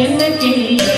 என்ன கிளியே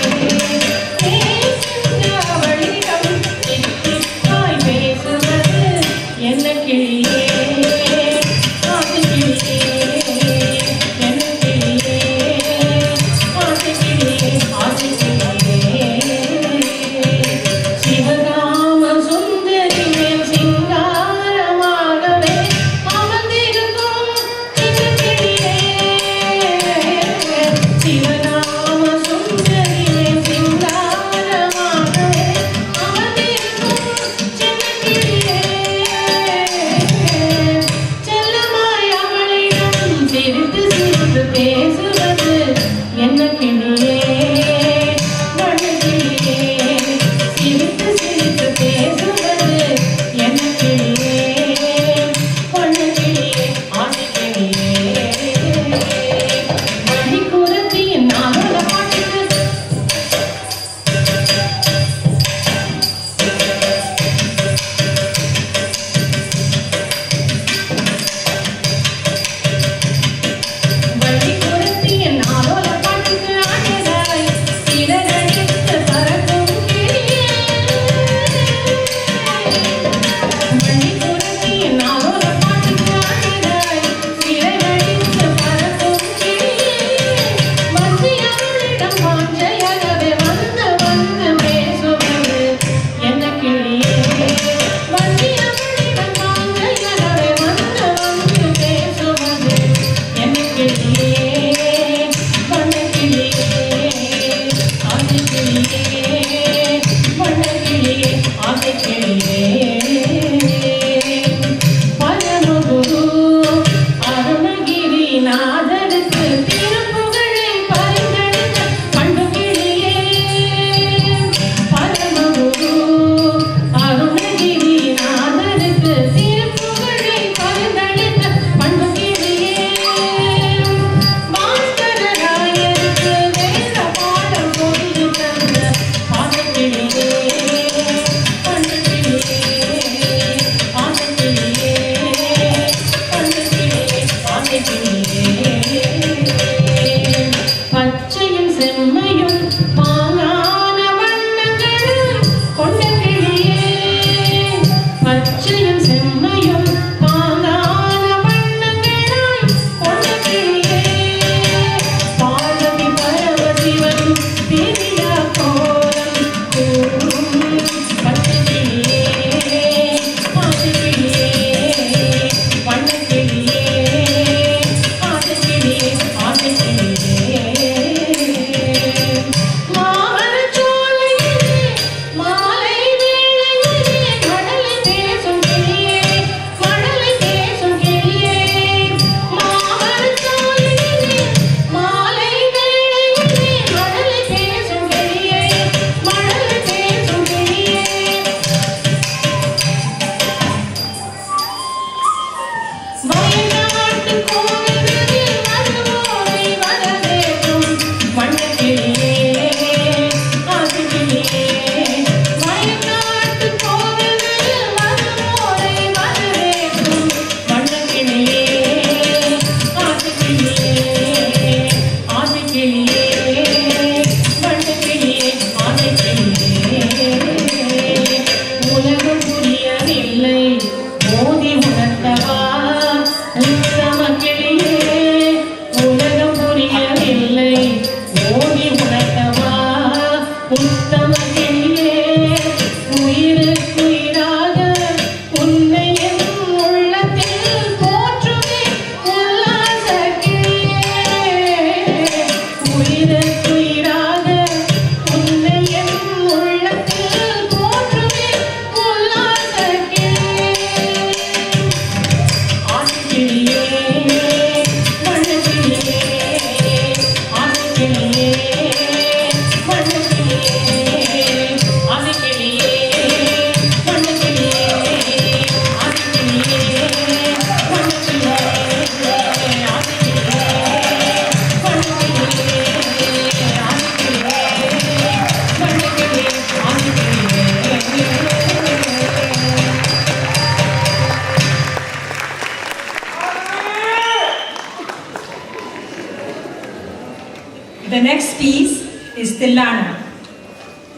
Tillana.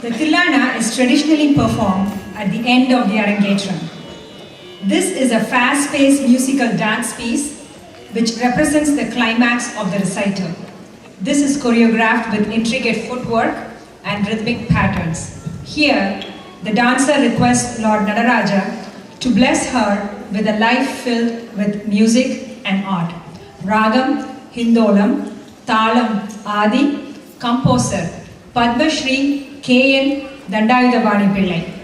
The Tillana is traditionally performed at the end of the Arangetram. This is a fast-paced musical dance piece which represents the climax of the recital. This is choreographed with intricate footwork and rhythmic patterns. Here, the dancer requests Lord Nadaraja to bless her with a life filled with music and art. Ragam, Hindolam, Talam, Adi, composer Padma Shri K.N. Dandayudhavani Pillai.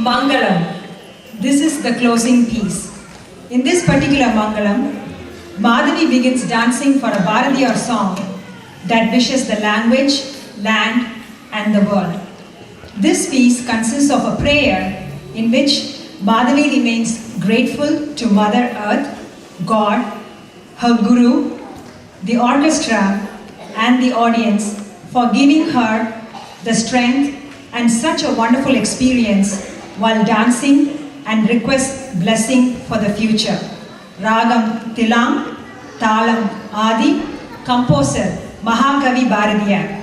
Mangalam. This is the closing piece. In this particular Mangalam, Madhavi begins dancing for a Bharatiyar song that wishes the language, land, and the world. This piece consists of a prayer in which Madhavi remains grateful to Mother Earth, God, her Guru, the orchestra, and the audience for giving her the strength and such a wonderful experience while dancing, and requests blessing for the future. Ragam Tilam, Talam Adi, composer Mahakavi Bharatiyar.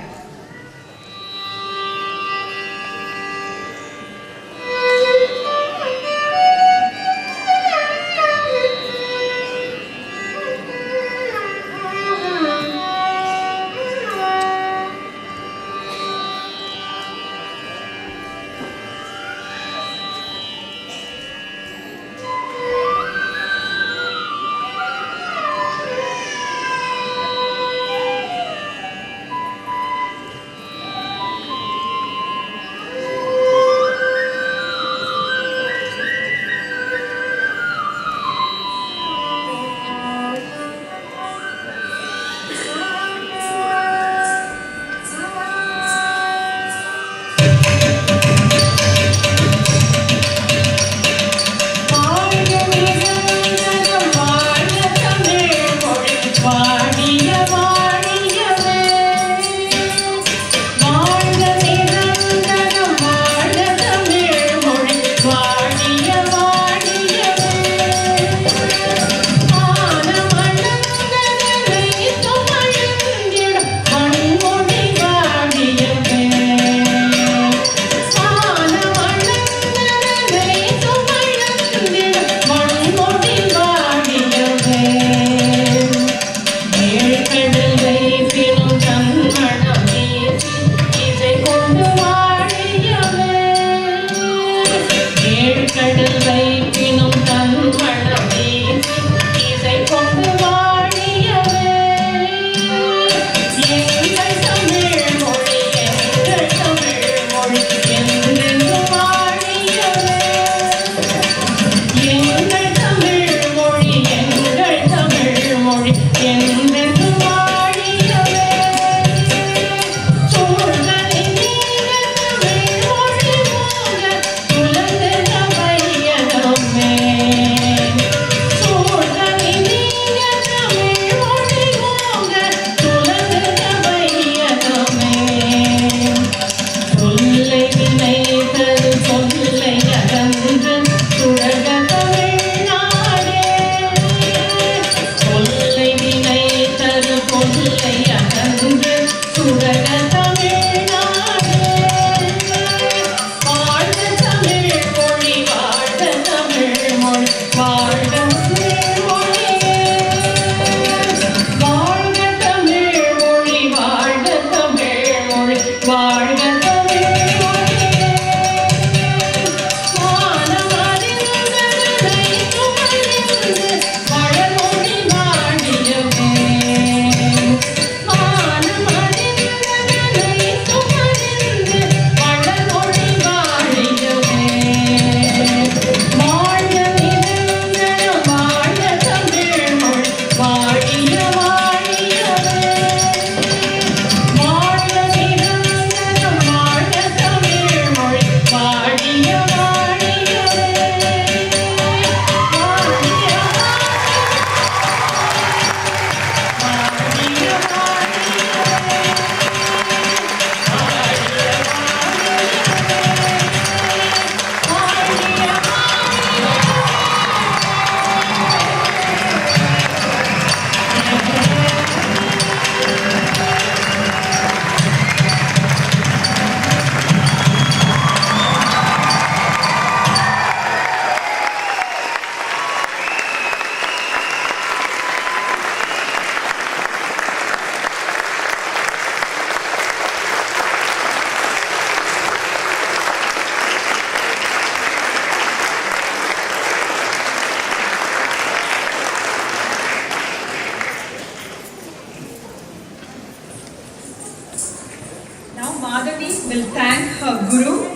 Madhavi will thank her Guru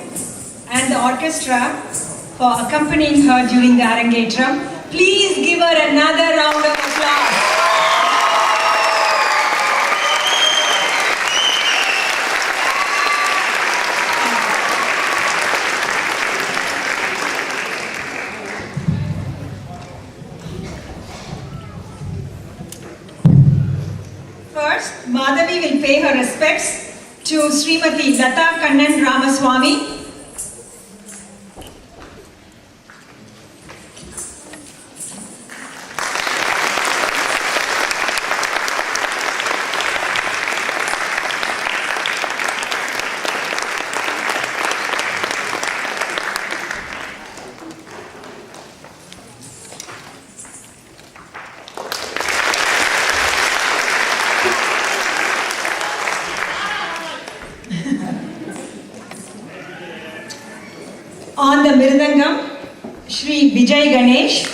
and the orchestra for accompanying her during the Arangetram. Please give her another round of applause. First, Madhavi will pay her respects to Srimati Lata Kannan Ramaswamy. On the Mirdangam, Shri Vijay Ganesh.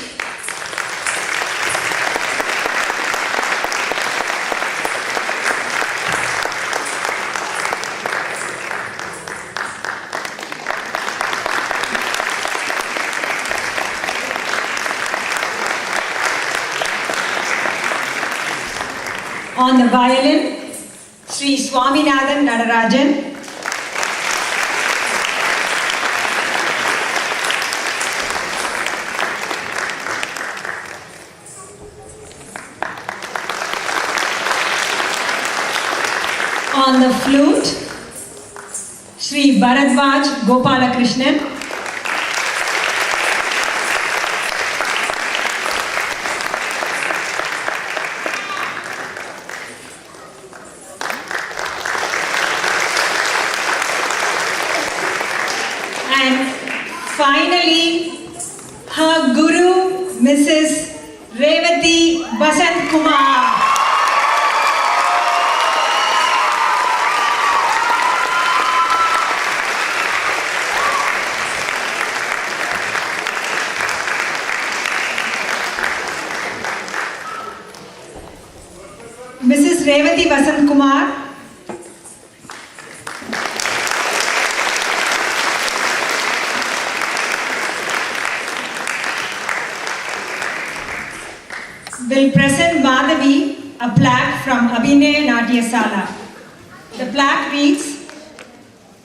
On the violin, Shri Swaminathan Nadarajan. On the flute, Shri Bharadwaj Gopalakrishnan. And finally, her guru, Mrs. Revati Basant Kumar. Mrs. Revati Basant Kumar will present Madhavi a plaque from Abhinay Natyasala. The plaque reads,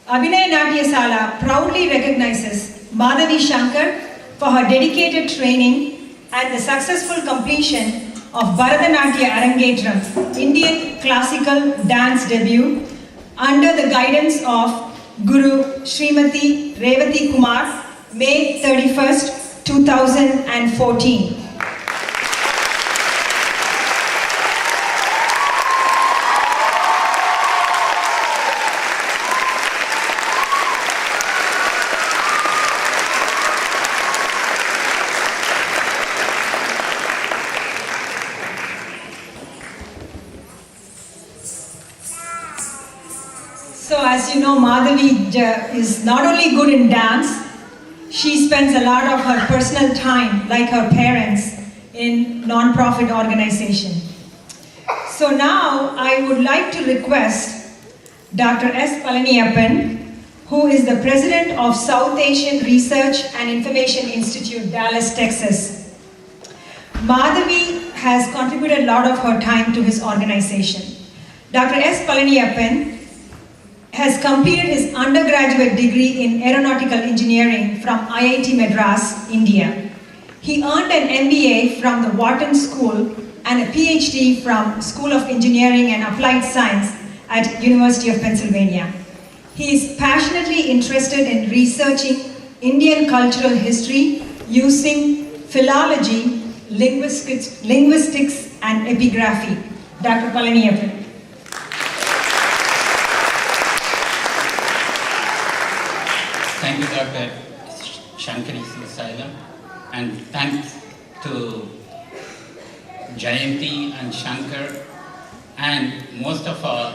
Abhinay Natyasala proudly recognizes Madhavi Shankar for her dedicated training and the successful completion of Bharatanatyam Arangetram, Indian classical dance debut under the guidance of Guru Srimati Revati Kumar, May 31st, 2014. So as you know, Madhavi is not only good in dance, she spends a lot of her personal time, like her parents, in non-profit organization. So now I would like to request Dr. S. Palaniyappan, who is the president of South Asian Research and Information Institute, Dallas, Texas. Madhavi has contributed a lot of her time to his organization. Dr. S. Palaniyappan has completed his undergraduate degree in aeronautical engineering from IIT Madras, India. He earned an MBA from the Wharton School and a PhD from School of Engineering and Applied Science at University of Pennsylvania. He is passionately interested in researching Indian cultural history using philology, linguistics and epigraphy. Dr. Palaniyappan. Thank you, Dr. Shankari Asylum, and thanks to Jayanti and Shankar, and most of all,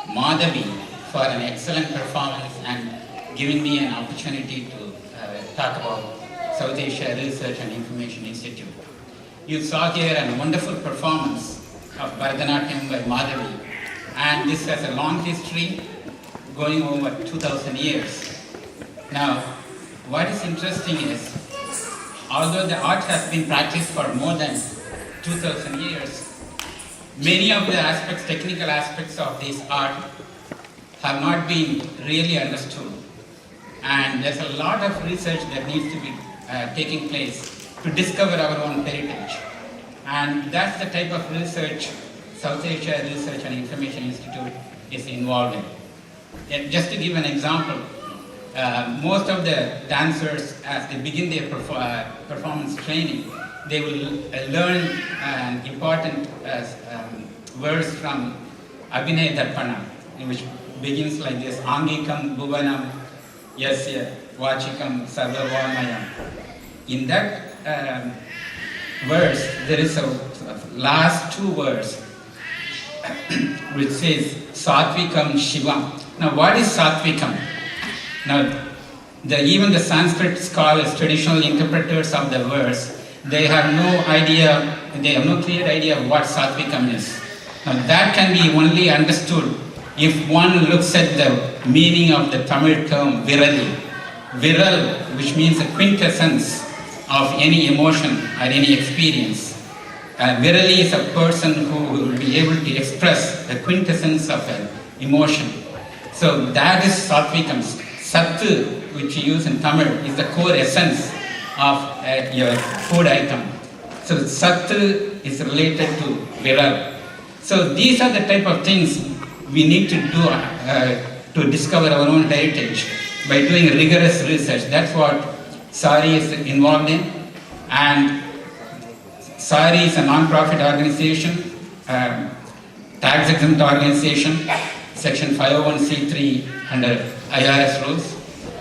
Madhavi for an excellent performance and giving me an opportunity to talk about South Asia Research and Information Institute. You saw here a wonderful performance of Bharatanatyam by Madhavi, and this has a long history going over 2,000 years. Now, what is interesting is, although the art has been practiced for more than 2,000 years, many of the aspects, technical aspects of this art have not been really understood. And there's a lot of research that needs to be taking place to discover our own heritage. And that's the type of research South Asia Research and Information Institute is involved in. And just to give an example, most of the dancers, as they begin their performance training, they will learn an important verse from Abhinay Darpana, which begins like this: Angikam Bhuvanam Yasya Vachikam Sarvavarmayam. In that verse, there is a last two words which says Satvikam Shivam. Now, what is Satvikam? Now, even the Sanskrit scholars, traditional interpreters of the verse, they have no idea, they have no clear idea of what Satvikam is. Now, that can be only understood if one looks at the meaning of the Tamil term Virali. Viral, which means a quintessence of any emotion or any experience. Virali is a person who will be able to express the quintessence of an emotion. So that is Satvikam. Sattu, which you use in Tamil, is the core essence of your food item. So Sattu is related to Viral. So these are the type of things we need to do to discover our own heritage by doing rigorous research. That's what SARI is involved in. And SARI is a non-profit organization, tax-exempt organization, Section 501c3 under IRS rules.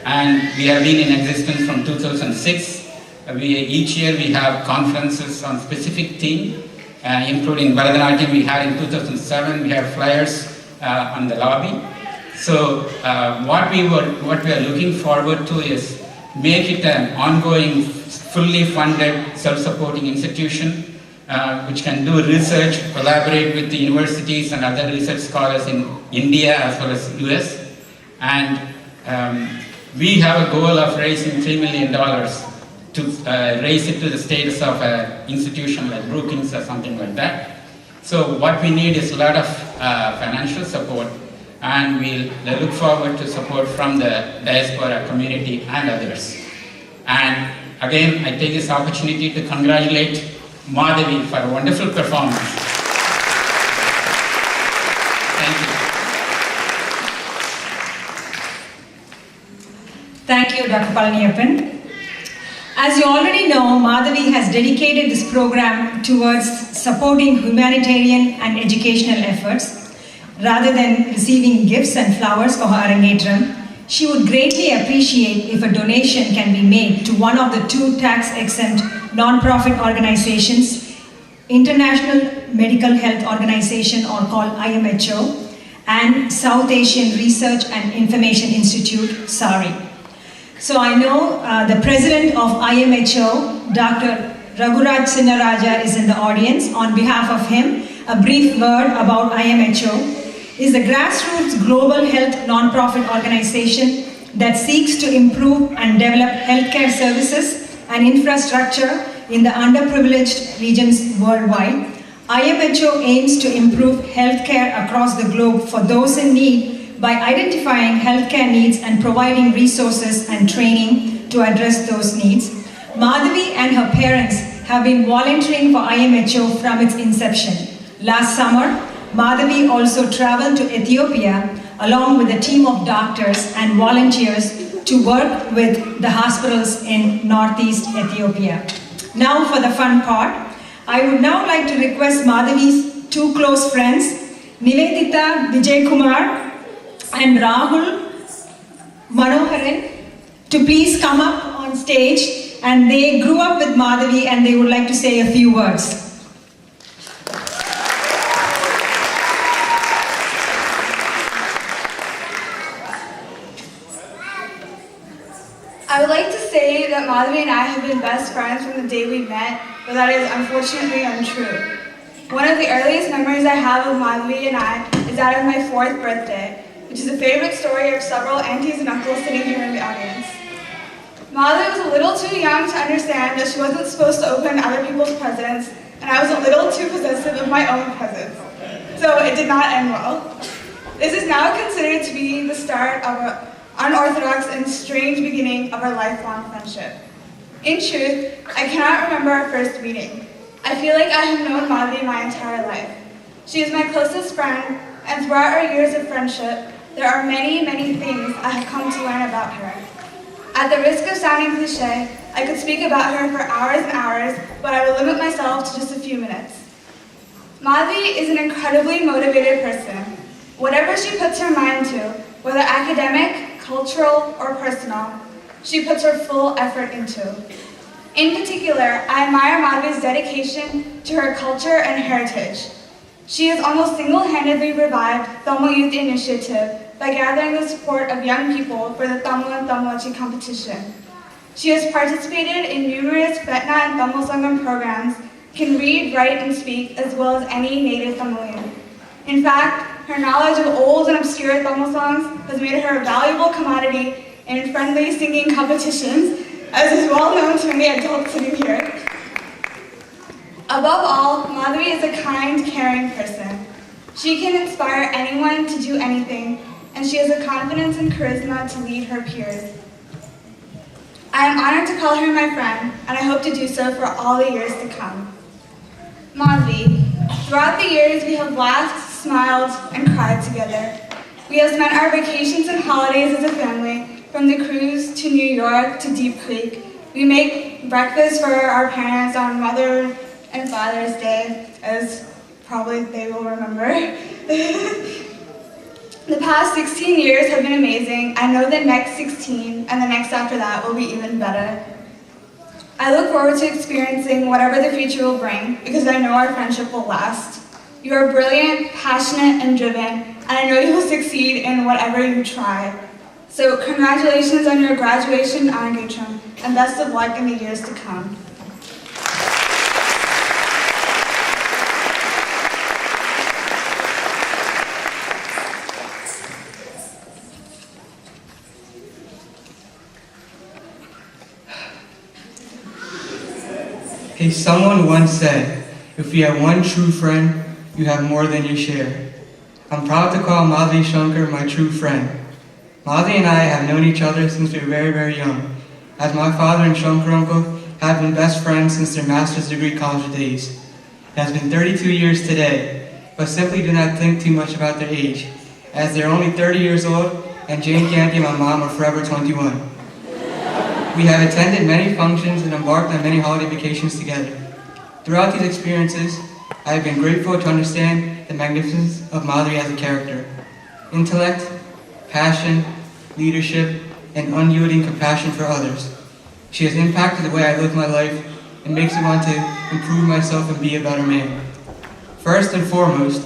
And we have been in existence from 2006. Each year we have conferences on specific theme, including Bharatanatyam we had in 2007. We have flyers on the lobby. So what we are looking forward to is make it an ongoing, fully funded, self-supporting institution which can do research, collaborate with the universities and other research scholars in India as well as US. And we have a goal of raising $3 million to raise it to the status of an institution like Brookings or something like that. So what we need is a lot of financial support, and we'll look forward to support from the diaspora community and others. And again, I take this opportunity to congratulate Madhavi for a wonderful performance. Thank you. Thank you, Dr. Palaniappan. As you already know, Madhavi has dedicated this program towards supporting humanitarian and educational efforts. Rather than receiving gifts and flowers for her Arangetram, she would greatly appreciate if a donation can be made to one of the two tax-exempt non-profit organizations, International Medical Health Organization, or called IMHO, and South Asian Research and Information Institute, SARI. So I know the president of IMHO, Dr. Raghuraj Sinnaraja, is in the audience. On behalf of him, a brief word about IMHO. Is a grassroots global health non-profit organization that seeks to improve and develop healthcare services and infrastructure in the underprivileged regions worldwide. IMHO aims to improve healthcare across the globe for those in need by identifying healthcare needs and providing resources and training to address those needs. Madhavi and her parents have been volunteering for IMHO from its inception. Last summer, Madhavi also traveled to Ethiopia along with a team of doctors and volunteers to work with the hospitals in northeast Ethiopia. Now for the fun part, I would now like to request Madhavi's two close friends, Nivedita Vijaykumar and Rahul Manoharan, to please come up on stage. And they grew up with Madhavi and they would like to say a few words. I would like to say that Madhavi and I have been best friends from the day we met, but that is unfortunately untrue. One of the earliest memories I have of Madhavi and I is that of my 4th birthday. which is a favorite story of several aunties and uncles sitting here in the audience. Madhuri was a little too young to understand that she wasn't supposed to open other people's presents, and I was a little too possessive of my own presents. So it did not end well. This is now considered to be the start of an unorthodox and strange beginning of our lifelong friendship. In truth, I cannot remember our first meeting. I feel like I have known Madhuri my entire life. She is my closest friend, and throughout our years of friendship, there are many, many things I have come to learn about her. At the risk of sounding cliche, I could speak about her for hours and hours, but I will limit myself to just a few minutes. Madhuri is an incredibly motivated person. Whatever she puts her mind to, whether academic, cultural, or personal, she puts her full effort into. In particular, I admire Madhuri's dedication to her culture and heritage. She has almost single-handedly revived Tamil Youth Initiative by gathering the support of young people for the Tamil and Tamilchi competition. She has participated in numerous Betna and Tamil Sangam programs, can read, write, and speak, as well as any native Tamilian. In fact, her knowledge of old and obscure Tamil songs has made her a valuable commodity in friendly singing competitions, as is well known to many adults sitting here. Above all, Madhuri is a kind, caring person. She can inspire anyone to do anything, and she has the confidence and charisma to lead her peers. I am honored to call her my friend, and I hope to do so for all the years to come. Madhuri, throughout the years we have laughed, smiled, and cried together. We have spent our vacations and holidays as a family, from the cruise to New York to Deep Creek. We make breakfast for our parents on Mother and Father's Day, as probably they will remember. The past 16 years have been amazing. I know the next 16 and the next after that will be even better. I look forward to experiencing whatever the future will bring, because I know our friendship will last. You are brilliant, passionate, and driven, and I know you will succeed in whatever you try. So congratulations on your graduation, Arangacham, and best of luck in the years to come. Hey, someone once said, if you have one true friend, you have more than you share. I'm proud to call Madhuri Shankar my true friend. Madhuri and I have known each other since we were very, very young, as my father and Shankar uncle have been best friends since their master's degree college days. It has been 32 years today, but simply do not think too much about their age, as they're only 30 years old, and Jane Candy and my mom are forever 21. We have attended many functions and embarked on many holiday vacations together. Throughout these experiences, I have been grateful to understand the magnificence of Madhuri as a character. Intellect, passion, leadership, and unyielding compassion for others. She has impacted the way I live my life and makes me want to improve myself and be a better man. First and foremost,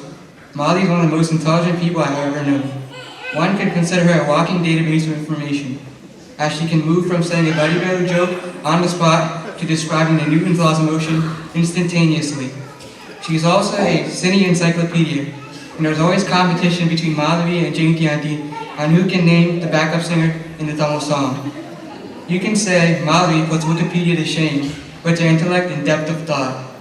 Madhuri is one of the most intelligent people I've ever known. One could consider her a walking database of information, as she can move from saying a buddy-belly joke on the spot to describing the Newton's laws of motion instantaneously. She is also a cine encyclopedia, and there's always competition between Madhuri and Jane Auntie on who can name the backup singer in the Tamil song. You can say Madhuri puts Wikipedia to shame with her intellect and depth of thought.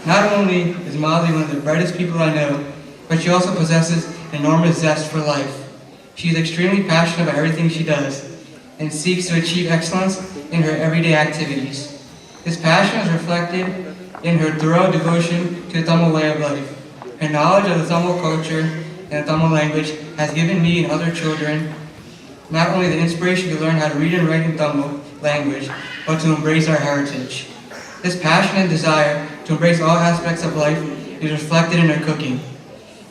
Not only is Madhuri one of the brightest people I know, but she also possesses an enormous zest for life. She is extremely passionate about everything she does, and seeks to achieve excellence in her everyday activities. This passion is reflected in her thorough devotion to the Tamil way of life. Her knowledge of the Tamil culture and the Tamil language has given me and other children not only the inspiration to learn how to read and write in Tamil language, but to embrace our heritage. This passion and desire to embrace all aspects of life is reflected in her cooking.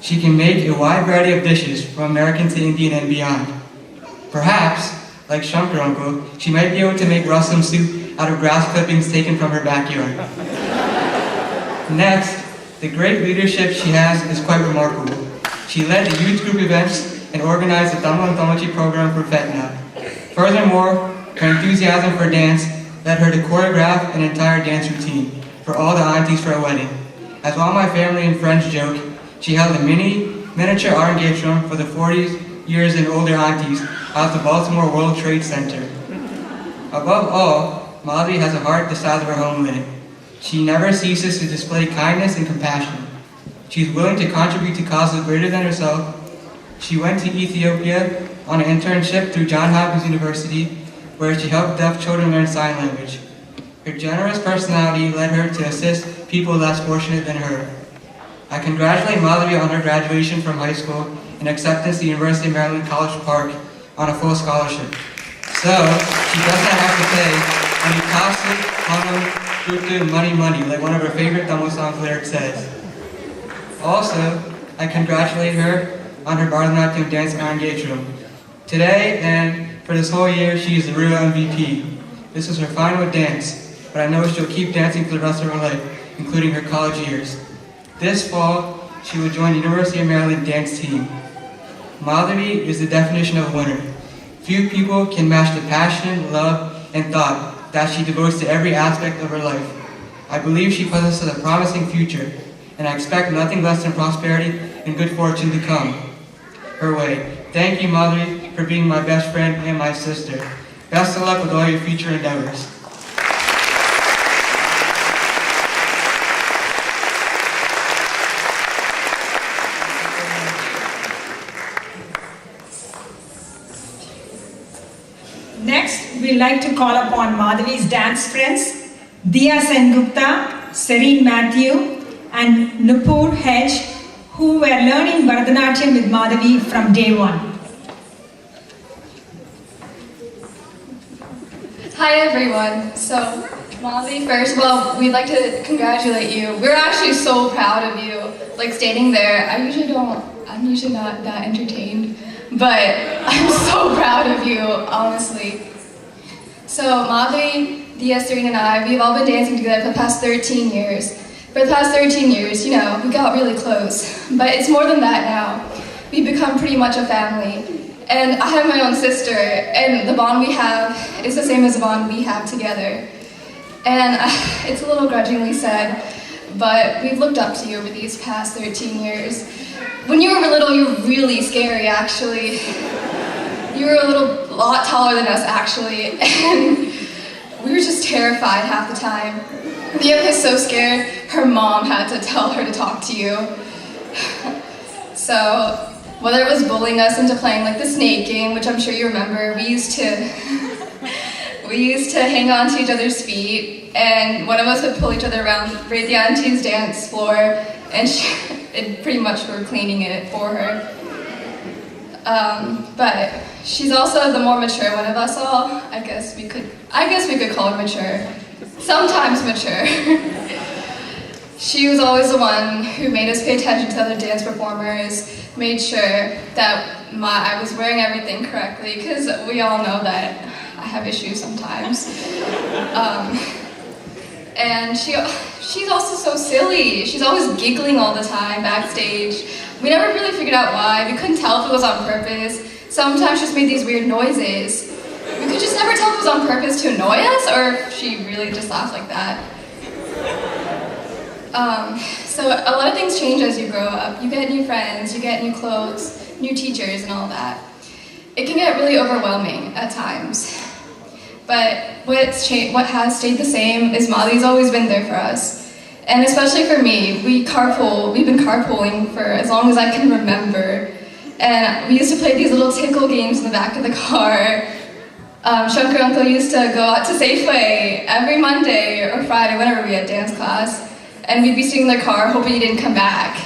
She can make a wide variety of dishes from American to Indian and beyond. Perhaps, like Shankar uncle, she might be able to make rasam soup out of grass clippings taken from her backyard. Next, the great leadership she has is quite remarkable. She led the youth group events and organized the Tamil and Tamilchi program for FETNA. Furthermore, her enthusiasm for dance led her to choreograph an entire dance routine for all the aunties for a wedding. As all my family and friends joke, she held a miniature Arangachram for the 40th years and older aunties out of the Baltimore World Trade Center. Above all, Madhuri has a heart the size of her homeland. She never ceases to display kindness and compassion. She is willing to contribute to causes greater than herself. She went to Ethiopia on an internship through Johns Hopkins University, where she helped deaf children learn sign language. Her generous personality led her to assist people less fortunate than her. I congratulate Madhuri on her graduation from high school and acceptance to the University of Maryland College Park on a full scholarship. So, she does not have to pay any costly, Hanam, money, money, like one of her favorite Tamil songs lyrics says. Also, I congratulate her on her Bharatanatyam dance engagement. Today and for this whole year, she is the real MVP. This is her final dance, but I know she'll keep dancing for the rest of her life, including her college years. This fall, she will join the University of Maryland dance team. Madhuri is the definition of a winner. Few people can match the passion, love, and thought that she devotes to every aspect of her life. I believe she possesses a promising future, and I expect nothing less than prosperity and good fortune to come her way. Thank you, Madhuri, for being my best friend and my sister. Best of luck with all your future endeavors. Next, we'd like to call upon Madhavi's dance friends, Diya Sengupta, Serene Matthew, and Nupur Hedge, who were learning Bharatanatyam with Madhavi from day one. Hi everyone. So, Madhavi, first of all, we'd like to congratulate you. We're actually so proud of you. Like standing there, I'm usually not that entertained, but I'm so proud of you, honestly. So, Madhavi, Diya, Serene, and I, we've all been dancing together for the past 13 years. For the past 13 years, we got really close. But it's more than that now. We've become pretty much a family. And I have my own sister, and the bond we have is the same as the bond we have together. And it's a little grudgingly said, but we've looked up to you over these past 13 years. When you were little, you were really scary, actually. You were a lot taller than us, actually, and we were just terrified half the time. Dia was so scared, her mom had to tell her to talk to you. So, whether it was bullying us into playing like the snake game, which I'm sure you remember, we used to hang on to each other's feet, and one of us would pull each other around Radhyanti's dance floor, and pretty much we were cleaning it for her. But she's also the more mature one of us all. I guess we could call her mature. Sometimes mature. She was always the one who made us pay attention to other dance performers, made sure that I was wearing everything correctly, because we all know that I have issues sometimes. And she's also so silly. She's always giggling all the time backstage. We never really figured out why. We couldn't tell if it was on purpose. Sometimes she just made these weird noises. We could just never tell if it was on purpose to annoy us or if she really just laughed like that. So a lot of things change as you grow up. You get new friends, you get new clothes, new teachers, and all that. It can get really overwhelming at times. But what has stayed the same is Madhavi's always been there for us. And especially for me, we've been carpooling for as long as I can remember. And we used to play these little tickle games in the back of the car. Shankar Uncle used to go out to Safeway every Monday or Friday, whenever we had dance class. And we'd be sitting in the car hoping he didn't come back.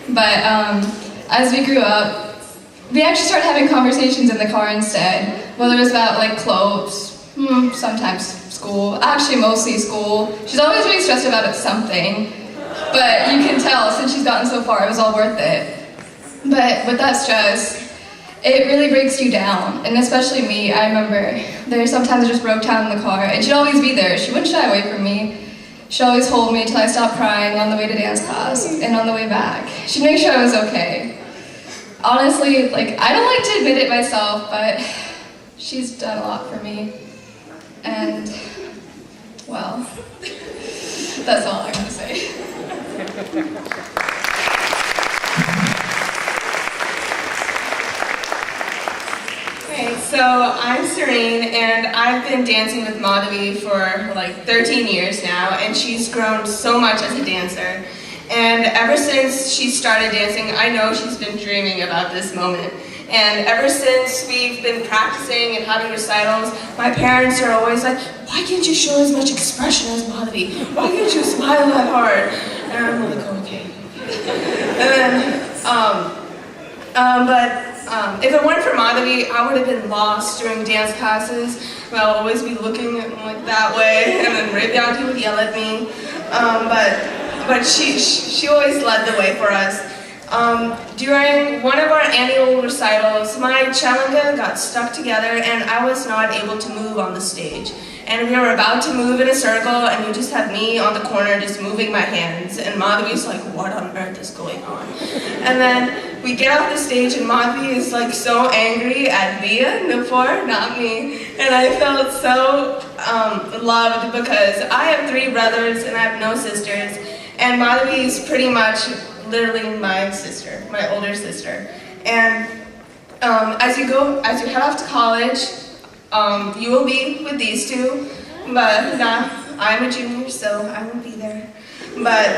But as we grew up, we actually started having conversations in the car instead. Whether it was about like clothes, sometimes school, actually mostly school. She's always really stressed about something. But you can tell since she's gotten so far, it was all worth it. But with that stress, it really breaks you down, and especially me. I remember there sometimes I just broke down in the car, and she'd always be there. She wouldn't shy away from me. She'd always hold me till I stopped crying on the way to dance class and on the way back. She'd make sure I was okay. Honestly, I don't like to admit it myself, but she's done a lot for me. And, well, that's all I gotta say. So I'm Serene, and I've been dancing with Madhavi for like 13 years now, and she's grown so much as a dancer. And ever since she started dancing, I know she's been dreaming about this moment. And ever since we've been practicing and having recitals, my parents are always like, why can't you show as much expression as Madhavi? Why can't you smile that hard? And I'm like, okay. And then, if it weren't for Madhavi, I would have been lost during dance classes. I'll always be looking like that way, and then Ravyati would yell at me. But she always led the way for us. During one of our annual recitals, my chalanga got stuck together and I was not able to move on the stage. And we were about to move in a circle and you just have me on the corner just moving my hands. And Madhavi's like, what on earth is going on? And then we get off the stage and Madhavi is like so angry at Via, Nupur, not me. And I felt so loved because I have 3 brothers and I have no sisters. And Madhavi is pretty much literally my sister, my older sister. And as you head off to college, you will be with these 2, but I'm a junior, so I won't be there. But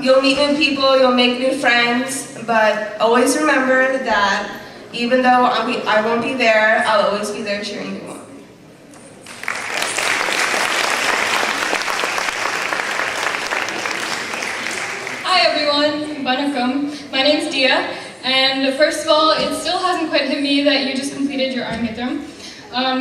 you'll meet new people, you'll make new friends, but always remember that even though I won't be there, I'll always be there cheering you on. Hi everyone, Vanakkam. My name's Dia, and first of all, it still hasn't quite hit me that you just completed your Arangetram.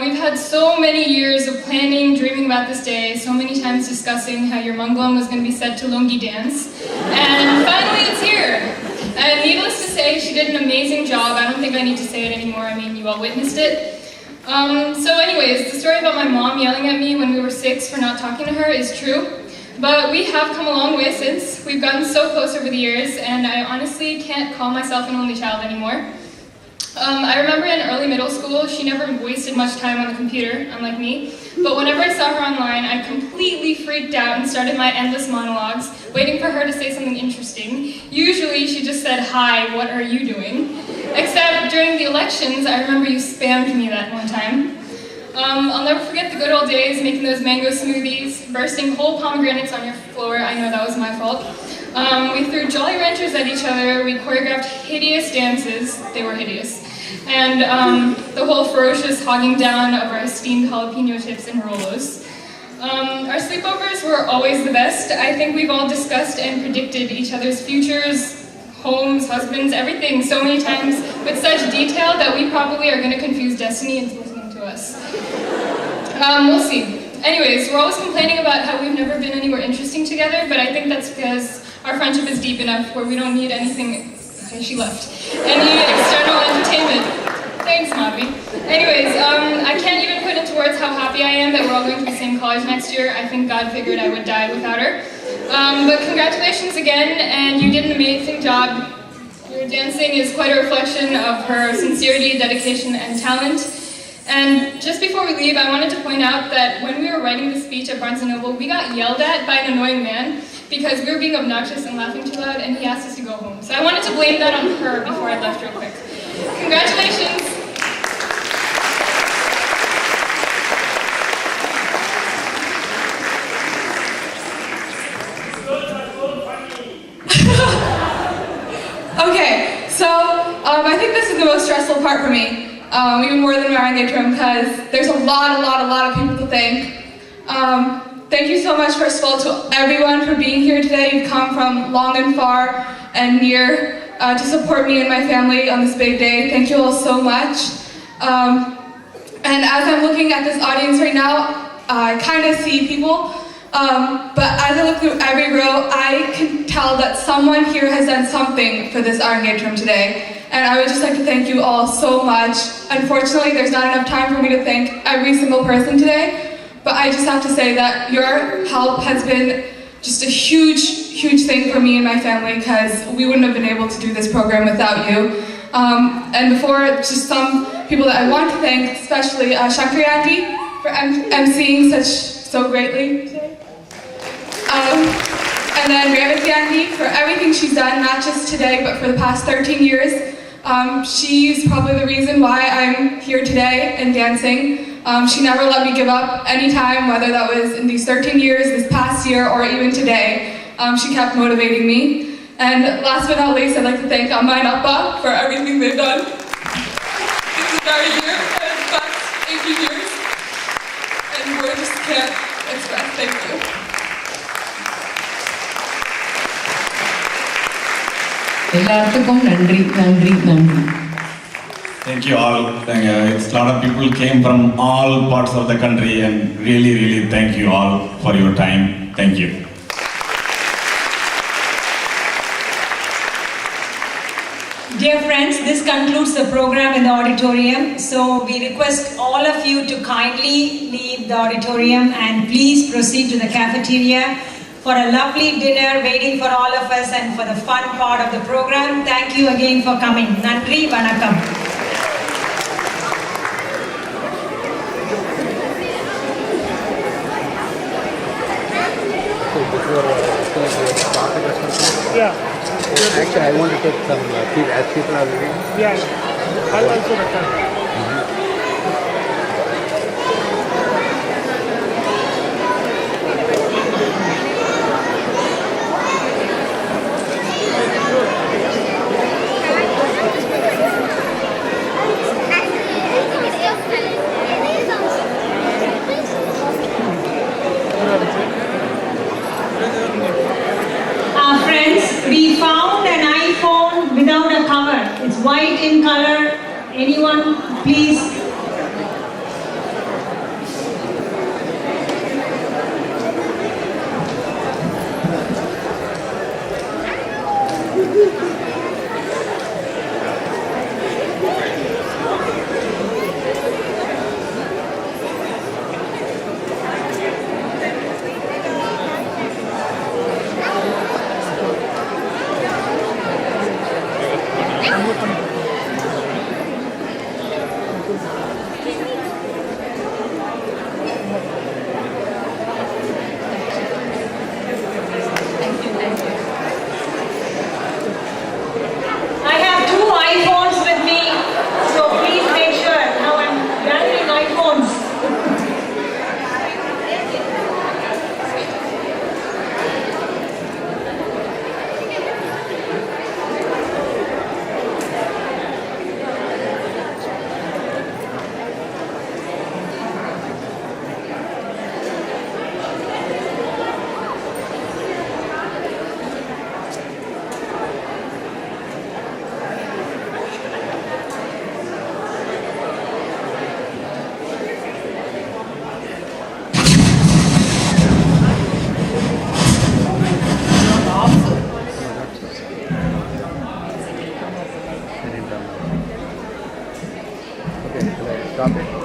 We've had so many years of planning, dreaming about this day, so many times discussing how your Mangalam was going to be set to Lungi dance, and finally it's here. And needless to say, she did an amazing job. I don't think I need to say it anymore, I mean, you all witnessed it. So anyways, the story about my mom yelling at me when we were 6 for not talking to her is true. But we have come a long way since. We've gotten so close over the years, and I honestly can't call myself an only child anymore. I remember in early middle school, she never wasted much time on the computer, unlike me. But whenever I saw her online, I completely freaked out and started my endless monologues, waiting for her to say something interesting. Usually, she just said, "Hi, what are you doing?" Except during the elections, I remember you spammed me that one time. I'll never forget the good old days, making those mango smoothies, bursting whole pomegranates on your floor. I know that was my fault. We threw Jolly Ranchers at each other. We choreographed hideous dances. They were hideous. And the whole ferocious hogging down of our steamed jalapeno chips and Rolos. Our sleepovers were always the best. I think we've all discussed and predicted each other's futures, homes, husbands, everything so many times with such detail that we probably are going to confuse destiny into listening to us. We'll see. Anyways, we're always complaining about how we've never been anywhere interesting together, but I think that's because our friendship is deep enough where we don't need anything, okay, she left, any external entertainment. Thanks, Madhavi. Anyways, I can't even put into words how happy I am that we're all going to the same college next year. I think God figured I would die without her. But congratulations again, and you did an amazing job. Your dancing is quite a reflection of her sincerity, dedication, and talent. And just before we leave, I wanted to point out that when we were writing the speech at Barnes & Noble, we got yelled at by an annoying man because we were being obnoxious and laughing too loud, and he asked us to go home. So I wanted to blame that on her before I left real quick. Congratulations! Okay, so I think this is the most stressful part for me. Even more than my Arangetram, because there's a lot of people to thank. Thank you so much, first of all, to everyone for being here today. You've come from long and far and near to support me and my family on this big day. Thank you all so much. And as I'm looking at this audience right now, I kind of see people, but as I look through every row, I can tell that someone here has done something for this Arangetram today. And I would just like to thank you all so much. Unfortunately, there's not enough time for me to thank every single person today, but I just have to say that your help has been just a huge thing for me and my family, because we wouldn't have been able to do this program without you. And before, just some people that I want to thank, especially Shankari Auntie for emceeing so greatly today. And then Revati Auntie for everything she's done, not just today, but for the past 13 years. She's probably the reason why I'm here today and dancing. She never let me give up any time, whether that was in these 13 years, this past year, or even today. She kept motivating me. And last but not least, I'd like to thank Amma and Appa for everything they've done. This entire year and the past 18 years. And words can't express. Thank you. எல்லாத்துக்கும் நன்றி நன்றி நன்றி. Thank you all. It's a lot of people came from all parts of the country and really thank you all for your time. Thank you. Dear friends, this concludes the program in the auditorium. So we request all of you to kindly leave the auditorium and please proceed to the cafeteria for a lovely dinner waiting for all of us and for the fun part of the program. Thank you again for coming. Nandri, Vanakkam. Yeah. Actually, I want to take some people as people are leaving. Yeah. I'll also return. Friends, we found an iPhone without a cover. It's white in color. Anyone, please? I have two iPhones with me, so please make sure. Now I'm gathering iPhones. Okay, stop it.